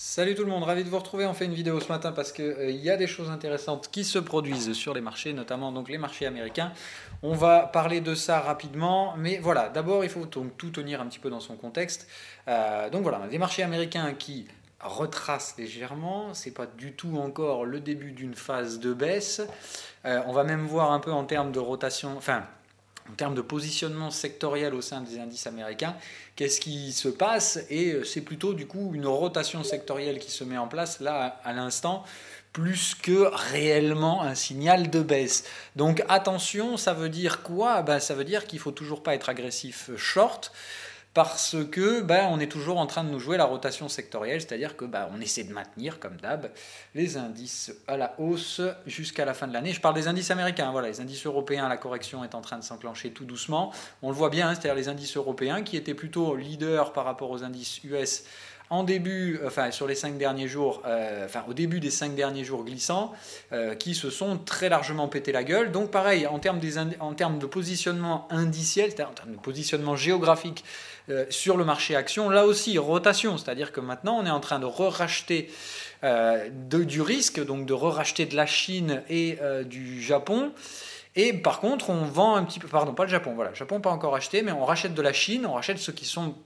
Salut tout le monde, ravi de vous retrouver. On fait une vidéo ce matin parce qu'il y a des choses intéressantes qui se produisent sur les marchés, notamment donc les marchés américains. On va parler de ça rapidement, mais voilà, d'abord il faut donc tout tenir un petit peu dans son contexte. Donc voilà, des marchés américains qui retracent légèrement, c'est pas du tout encore le début d'une phase de baisse. On va même voir un peu en termes de rotation, enfin en termes de positionnement sectoriel au sein des indices américains, qu'est-ce qui se passe? Et c'est plutôt du coup une rotation sectorielle qui se met en place là à l'instant, plus que réellement un signal de baisse. Donc attention, ça veut dire quoi? Ça veut dire qu'il ne faut toujours pas être agressif short, parce que on est toujours en train de nous jouer la rotation sectorielle, c'est-à-dire que on essaie de maintenir, comme d'hab, les indices à la hausse jusqu'à la fin de l'année. Je parle des indices américains, voilà, les indices européens, la correction est en train de s'enclencher tout doucement. On le voit bien, c'est-à-dire les indices européens qui étaient plutôt leaders par rapport aux indices US en début, sur les 5 derniers jours, au début des 5 derniers jours glissants, qui se sont très largement pété la gueule. Donc pareil, en termes de positionnement indiciel, c'est-à-dire en termes de positionnement géographique sur le marché action, là aussi, rotation, c'est-à-dire que maintenant on est en train de re-racheter du risque, donc de re-racheter de la Chine et du Japon. Et par contre, on vend un petit peu, pardon, pas le Japon, voilà, le Japon pas encore acheté, mais on rachète de la Chine, on rachète ceux qui sont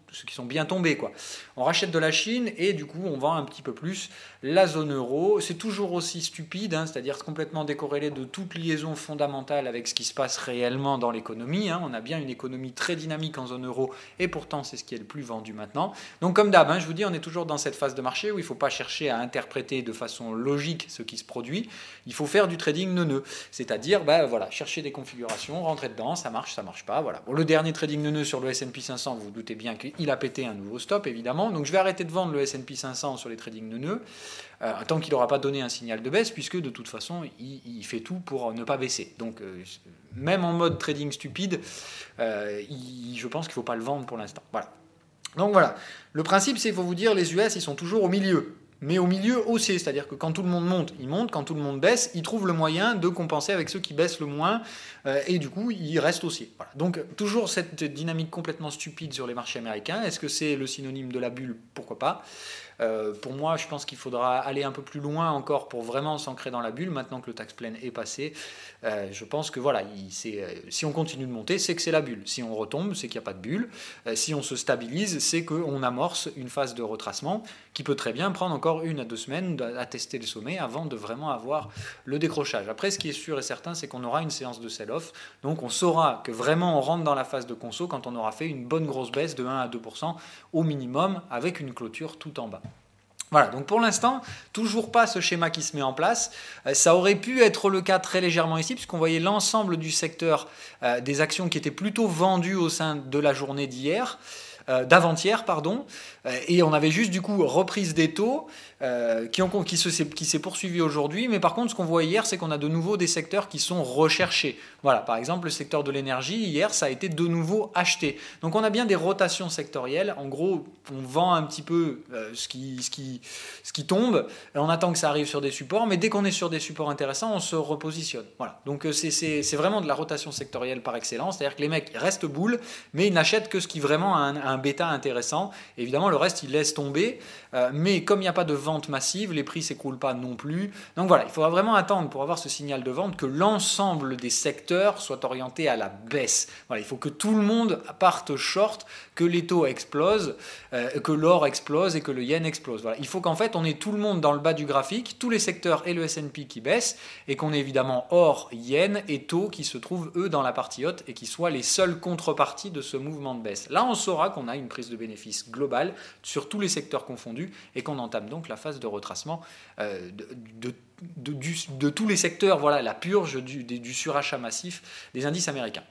bien tombés, quoi. On rachète de la Chine et du coup, on vend un petit peu plus la zone euro. C'est toujours aussi stupide, c'est-à-dire complètement décorrélé de toute liaison fondamentale avec ce qui se passe réellement dans l'économie. On a bien une économie très dynamique en zone euro et pourtant, c'est ce qui est le plus vendu maintenant. Donc, comme d'hab, je vous dis, on est toujours dans cette phase de marché où il ne faut pas chercher à interpréter de façon logique ce qui se produit. Il faut faire du trading neuneux, c'est-à-dire, voilà, chercher des configurations, rentrer dedans, ça marche pas, voilà. Bon, le dernier trading neuneux sur le S&P 500, vous vous doutez bien qu'il a pété un nouveau stop, évidemment. Donc je vais arrêter de vendre le S&P 500 sur les trading neuneux, tant qu'il n'aura pas donné un signal de baisse, puisque de toute façon, il fait tout pour ne pas baisser. Donc même en mode trading stupide, je pense qu'il ne faut pas le vendre pour l'instant. Voilà. Donc voilà, le principe, c'est qu'il faut vous dire, les US, ils sont toujours au milieu. Mais au milieu haussier, c'est-à-dire que quand tout le monde monte, ils montent, quand tout le monde baisse, ils trouvent le moyen de compenser avec ceux qui baissent le moins, et du coup, ils restent haussiers. Voilà. Donc, toujours cette dynamique complètement stupide sur les marchés américains. Est-ce que c'est le synonyme de la bulle? Pourquoi pas? Pour moi, je pense qu'il faudra aller un peu plus loin encore pour vraiment s'ancrer dans la bulle, maintenant que le tax plan est passé. Je pense que voilà, si on continue de monter, c'est que c'est la bulle. Si on retombe, c'est qu'il n'y a pas de bulle. Si on se stabilise, c'est qu'on amorce une phase de retracement qui peut très bien prendre encore 1 à 2 semaines à tester le sommet avant de vraiment avoir le décrochage. Après, ce qui est sûr et certain, c'est qu'on aura une séance de sell-off. Donc on saura que vraiment on rentre dans la phase de conso quand on aura fait une bonne grosse baisse de 1 à 2% au minimum avec une clôture tout en bas. Voilà, donc pour l'instant, toujours pas ce schéma qui se met en place. Ça aurait pu être le cas très légèrement ici, puisqu'on voyait l'ensemble du secteur des actions qui étaient plutôt vendues au sein de la journée d'hier. D'avant-hier, pardon, et on avait juste du coup reprise des taux qui s'est poursuivi aujourd'hui, mais par contre ce qu'on voit hier, c'est qu'on a de nouveau des secteurs qui sont recherchés. Voilà, par exemple le secteur de l'énergie, hier ça a été de nouveau acheté. Donc on a bien des rotations sectorielles, en gros on vend un petit peu ce qui tombe, on attend que ça arrive sur des supports, mais dès qu'on est sur des supports intéressants, on se repositionne. Voilà, donc c'est vraiment de la rotation sectorielle par excellence, c'est-à-dire que les mecs restent boules, mais ils n'achètent que ce qui vraiment a un bêta intéressant. Évidemment, le reste, ils laissent tomber. Mais comme il n'y a pas de vente massive, les prix ne s'écroulent pas non plus. Donc voilà, il faudra vraiment attendre pour avoir ce signal de vente que l'ensemble des secteurs soit orienté à la baisse. Voilà, il faut que tout le monde parte short, que les taux explosent, que l'or explose et que le yen explose. Voilà, il faut qu'en fait, on ait tout le monde dans le bas du graphique, tous les secteurs et le S&P qui baissent, et qu'on ait évidemment or, yen et taux qui se trouvent, eux, dans la partie haute et qui soient les seules contreparties de ce mouvement de baisse. Là, on saura qu'on a une prise de bénéfice globale sur tous les secteurs confondus et qu'on entame donc la phase de retracement de tous les secteurs, voilà, la purge du surachat massif des indices américains.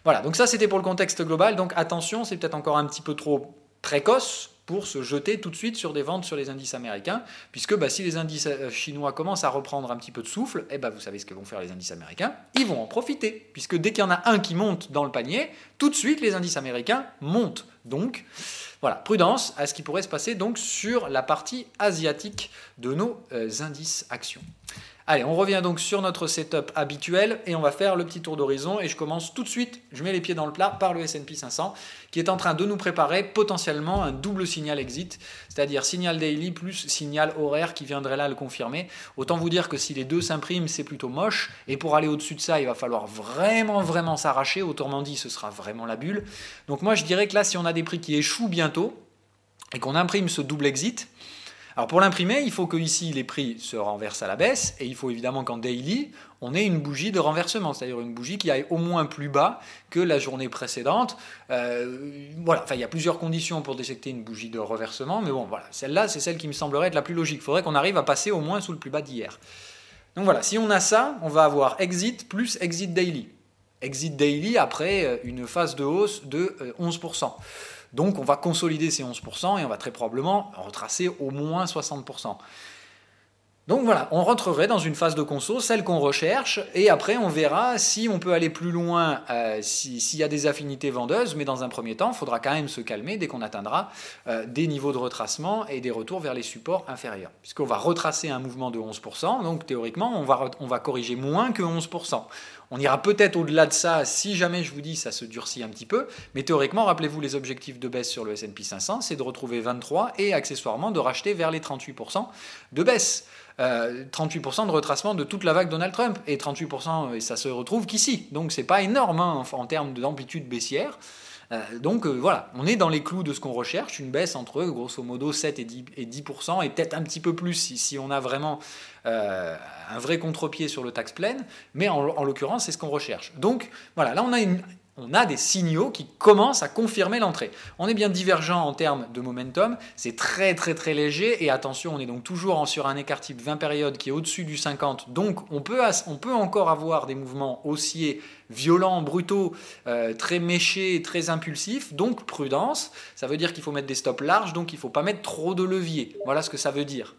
Voilà, donc ça c'était pour le contexte global, donc attention, c'est peut-être encore un petit peu trop précoce pour se jeter tout de suite sur des ventes sur les indices américains, puisque si les indices chinois commencent à reprendre un petit peu de souffle, vous savez ce que vont faire les indices américains, ils vont en profiter, puisque dès qu'il y en a un qui monte dans le panier, tout de suite les indices américains montent. Donc voilà, prudence à ce qui pourrait se passer donc sur la partie asiatique de nos indices actions. Allez, on revient donc sur notre setup habituel et on va faire le petit tour d'horizon et je commence tout de suite, je mets les pieds dans le plat par le S&P 500 qui est en train de nous préparer potentiellement un double signal exit, c'est-à-dire signal daily plus signal horaire qui viendrait là le confirmer. Autant vous dire que si les deux s'impriment, c'est plutôt moche et pour aller au-dessus de ça, il va falloir vraiment s'arracher, autrement dit, ce sera vraiment la bulle. Donc moi je dirais que là, si on a des prix qui échouent bientôt et qu'on imprime ce double exit, alors pour l'imprimer, il faut que ici les prix se renversent à la baisse et il faut évidemment qu'en daily, on ait une bougie de renversement, c'est-à-dire une bougie qui aille au moins plus bas que la journée précédente. Voilà, enfin il y a plusieurs conditions pour détecter une bougie de renversement, mais bon voilà, celle-là c'est celle qui me semblerait être la plus logique. Il faudrait qu'on arrive à passer au moins sous le plus bas d'hier. Donc voilà, si on a ça, on va avoir exit plus exit daily. Exit daily après une phase de hausse de 11%. Donc on va consolider ces 11% et on va très probablement retracer au moins 60%. Donc voilà, on rentrerait dans une phase de conso, celle qu'on recherche, et après on verra si on peut aller plus loin, s'il y a des affinités vendeuses, mais dans un premier temps, il faudra quand même se calmer dès qu'on atteindra des niveaux de retracement et des retours vers les supports inférieurs. Puisqu'on va retracer un mouvement de 11%, donc théoriquement on va corriger moins que 11%. On ira peut-être au-delà de ça si jamais je vous dis ça se durcit un petit peu, mais théoriquement, rappelez-vous les objectifs de baisse sur le S&P 500, c'est de retrouver 23 et accessoirement de racheter vers les 38% de baisse. 38% de retracement de toute la vague Donald Trump et 38% et ça se retrouve qu'ici, donc c'est pas énorme hein, en termes d'amplitude baissière. Donc voilà, on est dans les clous de ce qu'on recherche, une baisse entre grosso modo 7 et 10% et peut-être un petit peu plus si on a vraiment un vrai contre-pied sur le tax plan, mais en l'occurrence c'est ce qu'on recherche. Donc voilà, là on a des signaux qui commencent à confirmer l'entrée. On est bien divergent en termes de momentum, c'est très léger et attention, on est donc toujours sur un écart type 20 périodes qui est au-dessus du 50, donc on peut encore avoir des mouvements haussiers violents, brutaux, très méchés, très impulsifs, donc prudence, ça veut dire qu'il faut mettre des stops larges, donc il ne faut pas mettre trop de levier, voilà ce que ça veut dire.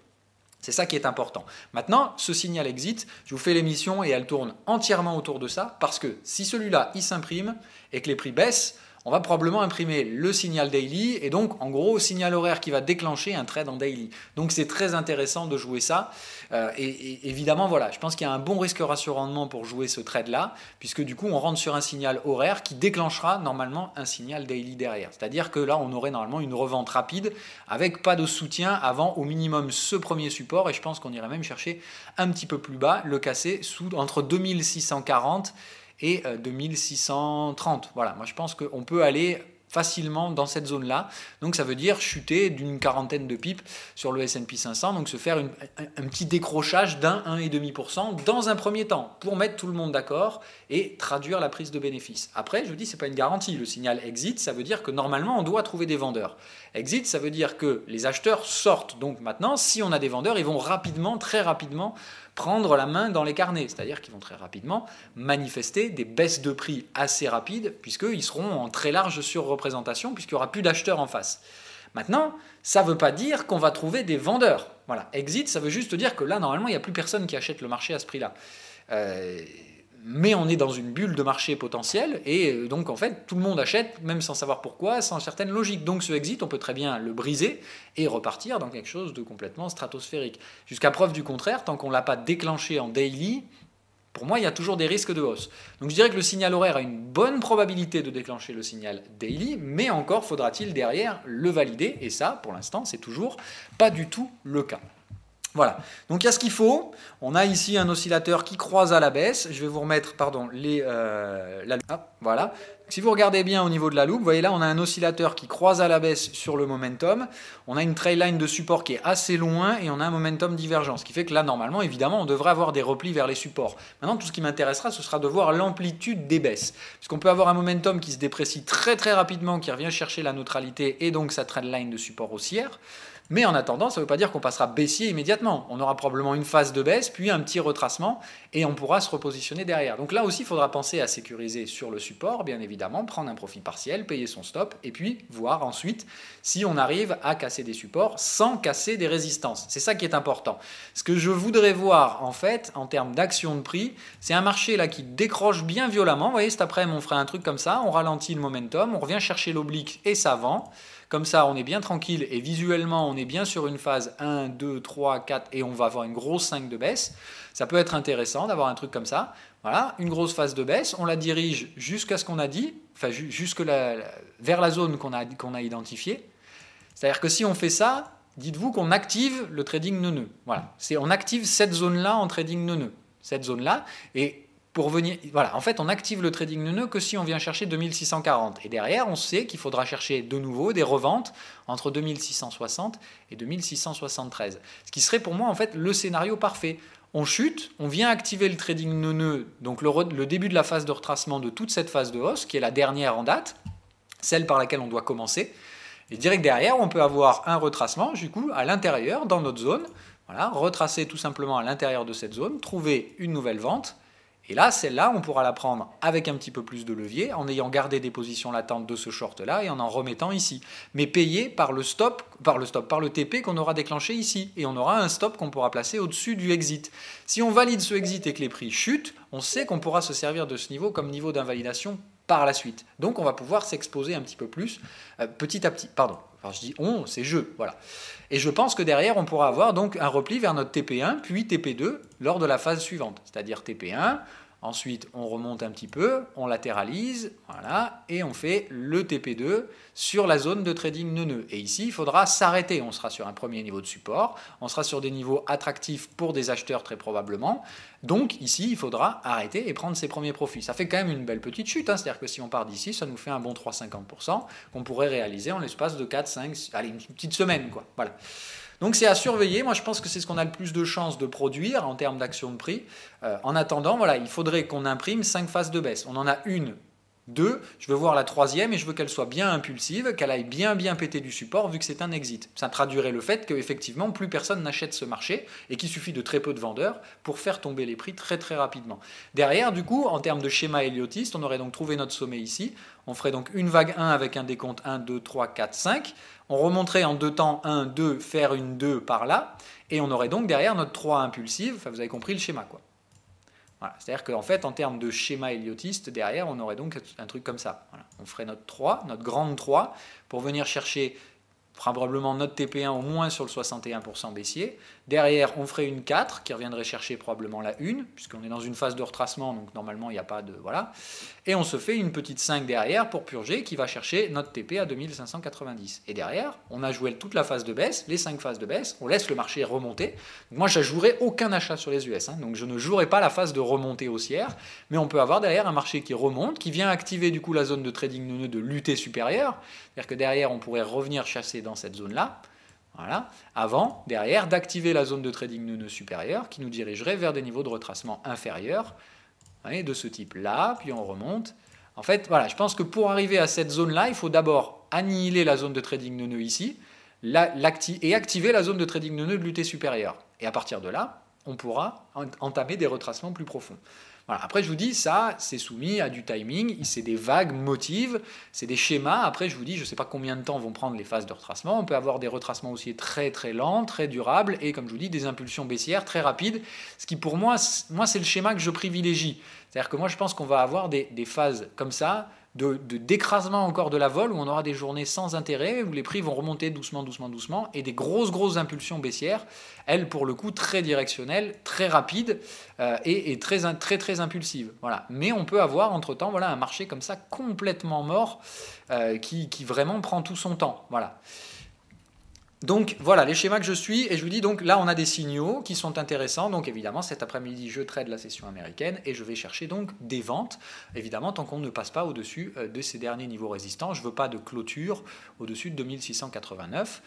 C'est ça qui est important. Maintenant, ce signal exit, je vous fais l'émission et elle tourne entièrement autour de ça parce que si celui-là, il s'imprime et que les prix baissent, on va probablement imprimer le signal daily et donc en gros signal horaire qui va déclencher un trade en daily. Donc c'est très intéressant de jouer ça et évidemment voilà, je pense qu'il y a un bon risque ratio rendement pour jouer ce trade là puisque du coup on rentre sur un signal horaire qui déclenchera normalement un signal daily derrière. C'est-à-dire que là on aurait normalement une revente rapide avec pas de soutien avant au minimum ce premier support et je pense qu'on irait même chercher un petit peu plus bas, le casser entre 2640 et 2630. Voilà, moi je pense qu'on peut aller facilement dans cette zone-là. Donc ça veut dire chuter d'une quarantaine de pips sur le S&P 500, donc se faire un petit décrochage d'un 1,5% dans un premier temps, pour mettre tout le monde d'accord et traduire la prise de bénéfice. Après, je vous dis, ce n'est pas une garantie. Le signal exit, ça veut dire que normalement, on doit trouver des vendeurs. Exit, ça veut dire que les acheteurs sortent. Donc maintenant, si on a des vendeurs, ils vont rapidement, très rapidement, prendre la main dans les carnets, c'est-à-dire qu'ils vont très rapidement manifester des baisses de prix assez rapides, puisqu'ils seront en très large surreprésentation, puisqu'il n'y aura plus d'acheteurs en face. Maintenant, ça ne veut pas dire qu'on va trouver des vendeurs. Voilà, exit, ça veut juste dire que là, normalement, il n'y a plus personne qui achète le marché à ce prix-là. Mais on est dans une bulle de marché potentielle et donc en fait tout le monde achète même sans savoir pourquoi, sans certaine logique. Donc ce exit on peut très bien le briser et repartir dans quelque chose de complètement stratosphérique. Jusqu'à preuve du contraire, tant qu'on ne l'a pas déclenché en daily, pour moi il y a toujours des risques de hausse. Donc je dirais que le signal horaire a une bonne probabilité de déclencher le signal daily, mais encore faudra-t-il derrière le valider et ça pour l'instant c'est toujours pas du tout le cas. Voilà, donc il y a ce qu'il faut. On a ici un oscillateur qui croise à la baisse. Je vais vous remettre, la loupe. Ah, voilà. Si vous regardez bien au niveau de la loupe, vous voyez là, on a un oscillateur qui croise à la baisse sur le momentum. On a une trail line de support qui est assez loin et on a un momentum divergent. Ce qui fait que là, normalement, évidemment, on devrait avoir des replis vers les supports. Maintenant, tout ce qui m'intéressera, ce sera de voir l'amplitude des baisses. Puisqu'on peut avoir un momentum qui se déprécie très rapidement, qui revient chercher la neutralité et donc sa trail line de support haussière. Mais en attendant, ça ne veut pas dire qu'on passera baissier immédiatement. On aura probablement une phase de baisse, puis un petit retracement, et on pourra se repositionner derrière. Donc là aussi, il faudra penser à sécuriser sur le support, bien évidemment, prendre un profit partiel, payer son stop, et puis voir ensuite si on arrive à casser des supports sans casser des résistances. C'est ça qui est important. Ce que je voudrais voir, en fait, en termes d'action de prix, c'est un marché là qui décroche bien violemment. Vous voyez, cet après-midi, on ferait un truc comme ça, on ralentit le momentum, on revient chercher l'oblique et ça vend. Comme ça, on est bien tranquille et visuellement, on est bien sur une phase 1, 2, 3, 4 et on va avoir une grosse 5 de baisse. Ça peut être intéressant d'avoir un truc comme ça. Voilà, une grosse phase de baisse, on la dirige jusqu'à ce qu'on a dit, enfin vers la zone qu'on a identifiée. C'est-à-dire que si on fait ça, dites-vous qu'on active le trading neuneux. Voilà, on active cette zone-là en trading neuneux. Cette zone-là, et pour venir, voilà, en fait, on active le trading neuneux que si on vient chercher 2640. Et derrière, on sait qu'il faudra chercher de nouveau des reventes entre 2660 et 2673. Ce qui serait pour moi, en fait, le scénario parfait. On chute, on vient activer le trading neuneux, donc le début de la phase de retracement de toute cette phase de hausse, qui est la dernière en date, celle par laquelle on doit commencer. Et direct derrière, on peut avoir un retracement, du coup, à l'intérieur, dans notre zone. Voilà, retracer tout simplement à l'intérieur de cette zone, trouver une nouvelle vente. Et là, celle-là, on pourra la prendre avec un petit peu plus de levier, en ayant gardé des positions latentes de ce short-là et en remettant ici. Mais payé par le TP qu'on aura déclenché ici. Et on aura un stop qu'on pourra placer au-dessus du exit. Si on valide ce exit et que les prix chutent, on sait qu'on pourra se servir de ce niveau comme niveau d'invalidation par la suite. Donc on va pouvoir s'exposer un petit peu plus petit à petit. Pardon, enfin, je dis on, c'est je, voilà. Et je pense que derrière, on pourra avoir donc un repli vers notre TP1, puis TP2 lors de la phase suivante. C'est-à-dire TP1, ensuite on remonte un petit peu, on latéralise, voilà, et on fait le TP2 sur la zone de trading neuneux. Et ici, il faudra s'arrêter. On sera sur un premier niveau de support, on sera sur des niveaux attractifs pour des acheteurs très probablement. Donc ici, il faudra arrêter et prendre ses premiers profits. Ça fait quand même une belle petite chute, hein. C'est-à-dire que si on part d'ici, ça nous fait un bon 3,50% qu'on pourrait réaliser en l'espace de 4, 5, allez, une petite semaine, quoi. Voilà. Donc c'est à surveiller. Moi, je pense que c'est ce qu'on a le plus de chances de produire en termes d'action de prix. En attendant, voilà, il faudrait qu'on imprime 5 phases de baisse. On en a une, 2, je veux voir la troisième et je veux qu'elle soit bien impulsive, qu'elle aille bien péter du support vu que c'est un exit. Ça traduirait le fait qu'effectivement plus personne n'achète ce marché et qu'il suffit de très peu de vendeurs pour faire tomber les prix très rapidement. Derrière, du coup, en termes de schéma héliotiste, on aurait donc trouvé notre sommet ici. On ferait donc une vague 1 avec un décompte 1, 2, 3, 4, 5. On remonterait en deux temps 1, 2, faire une 2 par là. Et on aurait donc derrière notre 3 impulsive. Enfin, vous avez compris le schéma, quoi. Voilà. C'est-à-dire qu'en fait, en termes de schéma héliotiste, derrière, on aurait donc un truc comme ça. Voilà. On ferait notre 3, notre grande 3, pour venir chercher probablement notre TP1 au moins sur le 61% baissier. Derrière, on ferait une 4 qui reviendrait chercher probablement la 1, puisqu'on est dans une phase de retracement, donc normalement, il n'y a pas de... Voilà. Et on se fait une petite 5 derrière pour purger, qui va chercher notre TP à 2590. Et derrière, on a joué toute la phase de baisse, les 5 phases de baisse, on laisse le marché remonter. Donc moi, je ne jouerai aucun achat sur les US, hein, donc je ne jouerai pas la phase de remontée haussière, mais on peut avoir derrière un marché qui remonte, qui vient activer du coup la zone de trading neuneux de l'UT supérieure, c'est-à-dire que derrière, on pourrait revenir chasser dans cette zone-là, voilà, avant, derrière, d'activer la zone de trading neuneux supérieure qui nous dirigerait vers des niveaux de retracement inférieurs, voyez, de ce type-là, puis on remonte. En fait, voilà, je pense que pour arriver à cette zone-là, il faut d'abord annihiler la zone de trading neuneux ici, et activer la zone de trading neuneux de l'UT supérieure. Et à partir de là, on pourra entamer des retracements plus profonds. Voilà. Après, je vous dis, ça, c'est soumis à du timing, c'est des vagues motives, c'est des schémas. Après, je vous dis, je ne sais pas combien de temps vont prendre les phases de retracement. On peut avoir des retracements aussi très lents, très durables, et comme je vous dis, des impulsions baissières très rapides. Ce qui, pour moi, c'est le schéma que je privilégie. C'est-à-dire que moi, je pense qu'on va avoir des phases comme ça, d'écrasement encore de la vol, où on aura des journées sans intérêt, où les prix vont remonter doucement, et des grosses impulsions baissières, elles pour le coup très directionnelles, très rapides et très impulsives. Voilà. Mais on peut avoir entre-temps voilà, un marché comme ça complètement mort qui vraiment prend tout son temps. Voilà. Donc voilà les schémas que je suis, et je vous dis donc là on a des signaux qui sont intéressants. Donc évidemment cet après-midi je trade la session américaine et je vais chercher donc des ventes, évidemment tant qu'on ne passe pas au-dessus de ces derniers niveaux résistants. Je ne veux pas de clôture au-dessus de 2689,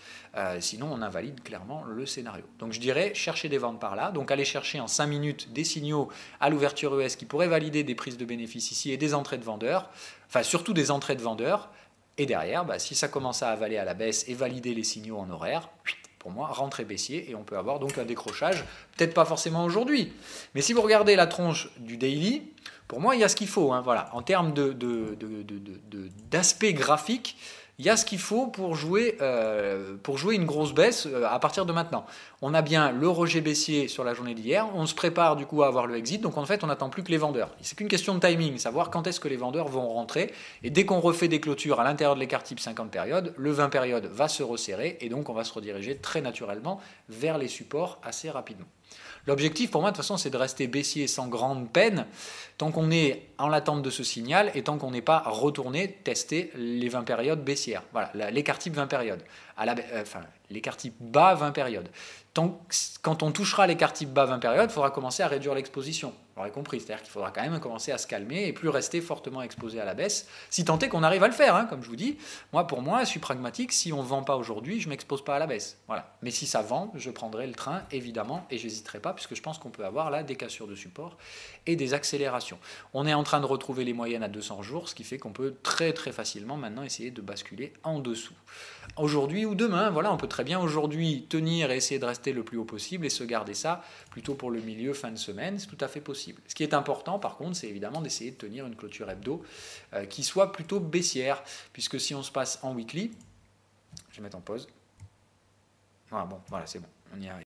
sinon on invalide clairement le scénario. Donc je dirais chercher des ventes par là, donc aller chercher en 5 minutes des signaux à l'ouverture ES qui pourraient valider des prises de bénéfices ici et des entrées de vendeurs, enfin surtout des entrées de vendeurs. Et derrière, si ça commence à avaler à la baisse et valider les signaux en horaire, pour moi, rentrée baissier, et on peut avoir donc un décrochage, peut-être pas forcément aujourd'hui. Mais si vous regardez la tronche du daily, pour moi, il y a ce qu'il faut. Hein, voilà. En termes d'aspect graphique, il y a ce qu'il faut pour jouer une grosse baisse à partir de maintenant. On a bien le rejet baissier sur la journée d'hier, on se prépare du coup à avoir le exit, donc en fait on n'attend plus que les vendeurs. C'est qu'une question de timing, savoir quand est-ce que les vendeurs vont rentrer, et dès qu'on refait des clôtures à l'intérieur de l'écart type 50 périodes, le 20 périodes va se resserrer, et donc on va se rediriger très naturellement vers les supports assez rapidement. L'objectif pour moi de toute façon c'est de rester baissier sans grande peine tant qu'on est en l'attente de ce signal et tant qu'on n'est pas retourné tester les 20 périodes baissières. Voilà, l'écart type 20 périodes. L'écart type bas 20 périodes. Quand on touchera l'écart type bas 20 périodes, il faudra commencer à réduire l'exposition. Vous l'aurez compris, c'est-à-dire qu'il faudra quand même commencer à se calmer et plus rester fortement exposé à la baisse, si tant est qu'on arrive à le faire, hein, comme je vous dis. Pour moi, je suis pragmatique, si on ne vend pas aujourd'hui, je ne m'expose pas à la baisse. Voilà. Mais si ça vend, je prendrai le train, évidemment, et je n'hésiterai pas, puisque je pense qu'on peut avoir là des cassures de support et des accélérations. On est en train de retrouver les moyennes à 200 jours, ce qui fait qu'on peut très très facilement maintenant essayer de basculer en dessous. Aujourd'hui ou demain, voilà, on peut très bien aujourd'hui tenir et essayer de rester le plus haut possible et se garder ça plutôt pour le milieu, fin de semaine, c'est tout à fait possible. Ce qui est important par contre, c'est évidemment d'essayer de tenir une clôture hebdo qui soit plutôt baissière, puisque si on se passe en weekly, je vais mettre en pause. Voilà, bon, voilà, c'est bon, on y arrive.